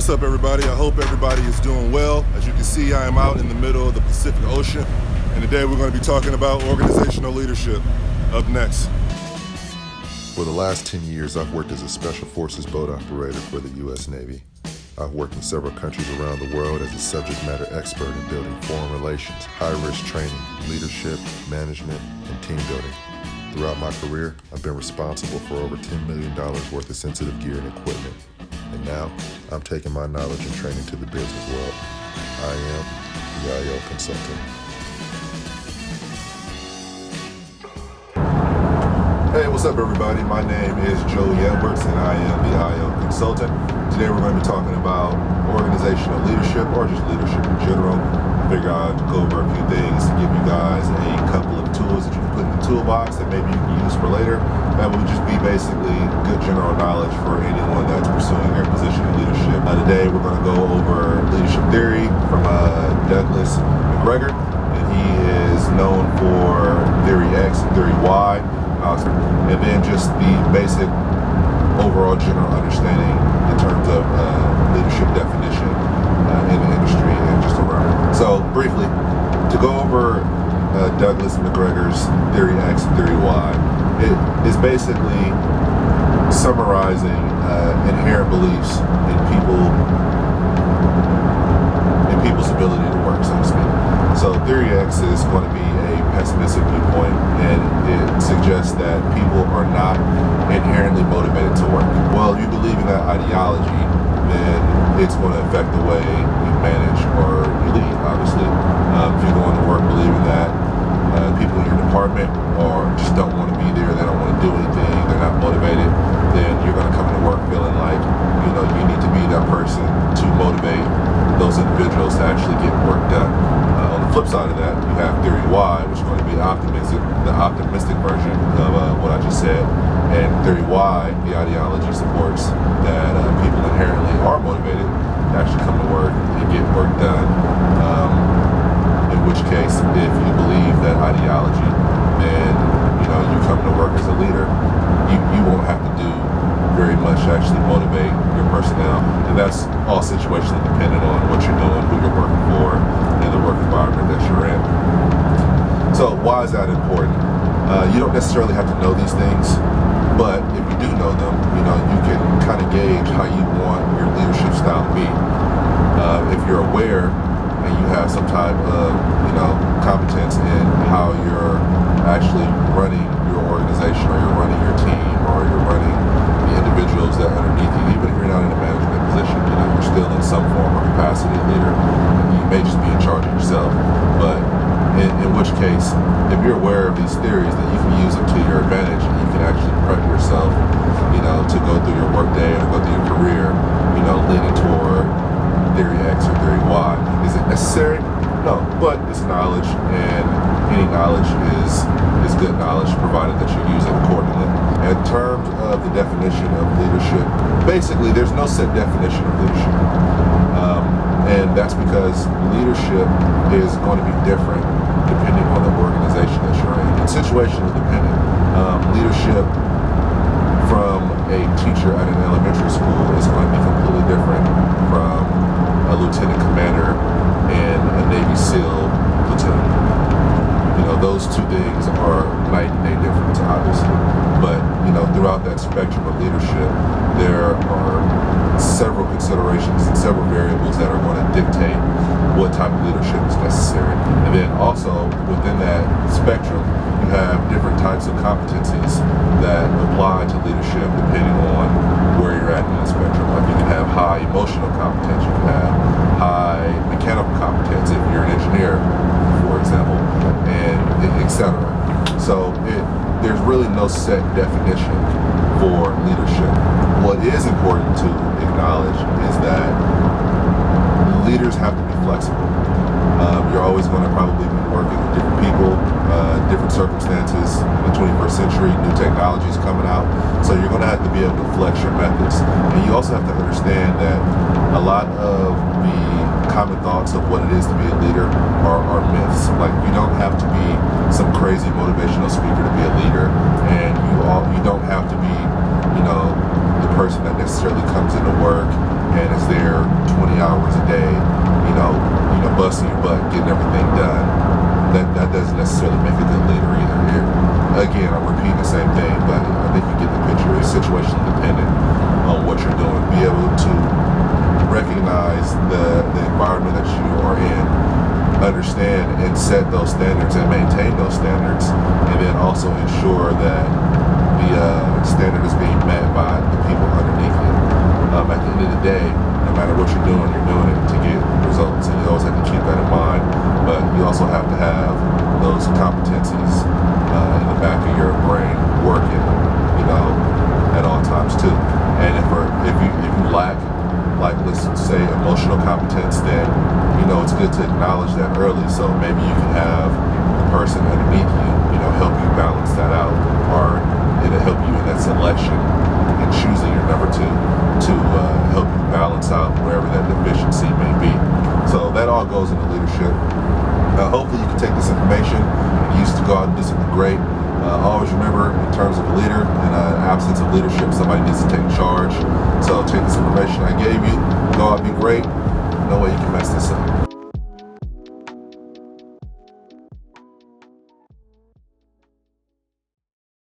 what's up everybody? I hope everybody is doing well. As you can see, I am out in the middle of the Pacific Ocean, and today we're going to be talking about organizational leadership. Up next. For the last 10 years, I've worked as a Special Forces boat operator for the U.S. Navy. I've worked in several countries around the world as a subject matter expert in building foreign relations, high-risk training, leadership, management, and team building. Throughout my career, I've been responsible for over $10 million worth of sensitive gear and equipment. And now, I'm taking my knowledge and training to the business world. I am the IO Consultant. Hey, what's up everybody? My name is Joey Edwards and I am the IO Consultant. Today we're going to be talking about organizational leadership or just leadership in general. Figure out to go over a few things to give you guys a couple of tools that you can put in the toolbox that maybe you can use for later. That would just be basically good general knowledge for anyone that's pursuing their position in leadership. Today we're going to go over leadership theory from Douglas McGregor, and he is known for Theory X and Theory Y. And then just the basic overall general understanding in terms of leadership definition in the industry and just around. So briefly, to go over Douglas McGregor's Theory X and Theory Y, it is basically summarizing inherent beliefs in people's ability to work, so to speak. So Theory X is going to be a pessimistic viewpoint, and it suggests that people are not inherently motivated to work. Well, if you believe in that ideology, then it's going to affect the way you manage or you lead, obviously. If you're going to work believing that people in your department or just don't want to be there, they don't want to do anything, they're not motivated, then you're going to come into work feeling like, you need to be that person to motivate those individuals to actually get work done. On the flip side of that, you have Theory Y, which is going to be the optimistic version of what I just said. And Theory Y, the ideology supports that people inherently are motivated to actually come to work and get work done. In which case, if you believe that ideology, then you come to work as a leader, you won't have to do very much to actually motivate your personnel. And that's all situationally dependent on what you're doing, who you're working for, and the work environment that you're in. So why is that important? You don't necessarily have to know these things, but if you do know them, you can kind of gauge how you want your leadership style to be. If you're aware and you have some type of, competence in how you're actually running your organization, or you're running your team, or you're running the individuals that are underneath you, even if you're not in a management position, you're still in some form of capacity leader. You may just be in charge of yourself, but in which case, if you're aware of these theories, then you can use them to your advantage, and you can actually prep yourself, to go through your workday or go through your career, leaning toward Theory X or Theory Y. Is it necessary? No, but it's knowledge, and any knowledge is good knowledge, provided that you use it accordingly. In terms of the definition of leadership, basically there's no set definition of leadership. And that's because leadership is going to be different depending on the organization that you're in. It's situationally dependent. Leadership from a teacher at an elementary school is going to be completely different from a lieutenant commander and a Navy SEAL platoon. Those two things are night and day difference, obviously. But, throughout that spectrum of leadership, there are several considerations and several variables that are going to dictate what type of leadership is necessary. And then also, within that spectrum, you have different types of competencies that apply to leadership depending on where you're at in the spectrum. Like you can have high emotional competence, you can have high mechanical competence if you're an engineer, for example, and etc. So there's really no set definition for leadership. What is important to acknowledge is that leaders have to be flexible. You're always going to probably be working with different people, different circumstances. In the 21st century, new technologies coming out, so you're going to have to be able to flex your methods. And you also have to understand that a lot of the common thoughts of what it is to be a leader are myths. Like, you don't have to be some crazy motivational speaker to be a leader, and you don't have to be, the person that necessarily comes into work and is there 20 hours a day, busting your butt, getting everything done, that doesn't necessarily make a good leader either. Again, I'm repeating the same thing, but I think you get the picture. It's situationally dependent on what you're doing. Be able to recognize the environment that you are in, understand and set those standards and maintain those standards, and then also ensure that the standard is being met by the people underneath it. At the end of the day, no matter what you're doing it to get results, and you always have to keep that in mind. But you also have to have those competencies in the back of your brain working, at all times too. And if you lack, like, let's say, emotional competence, then it's good to acknowledge that early. So maybe you can have the person underneath you, help you balance that out, or it'll help you in that selection and choosing your number two to help you balance out wherever that deficiency may be. So that all goes into leadership. Hopefully you can take this information and use it to go out and do something great. Always remember, in terms of a leader, in an absence of leadership, somebody needs to take charge. So take this information I gave you, go out and be great. No way you can mess this up.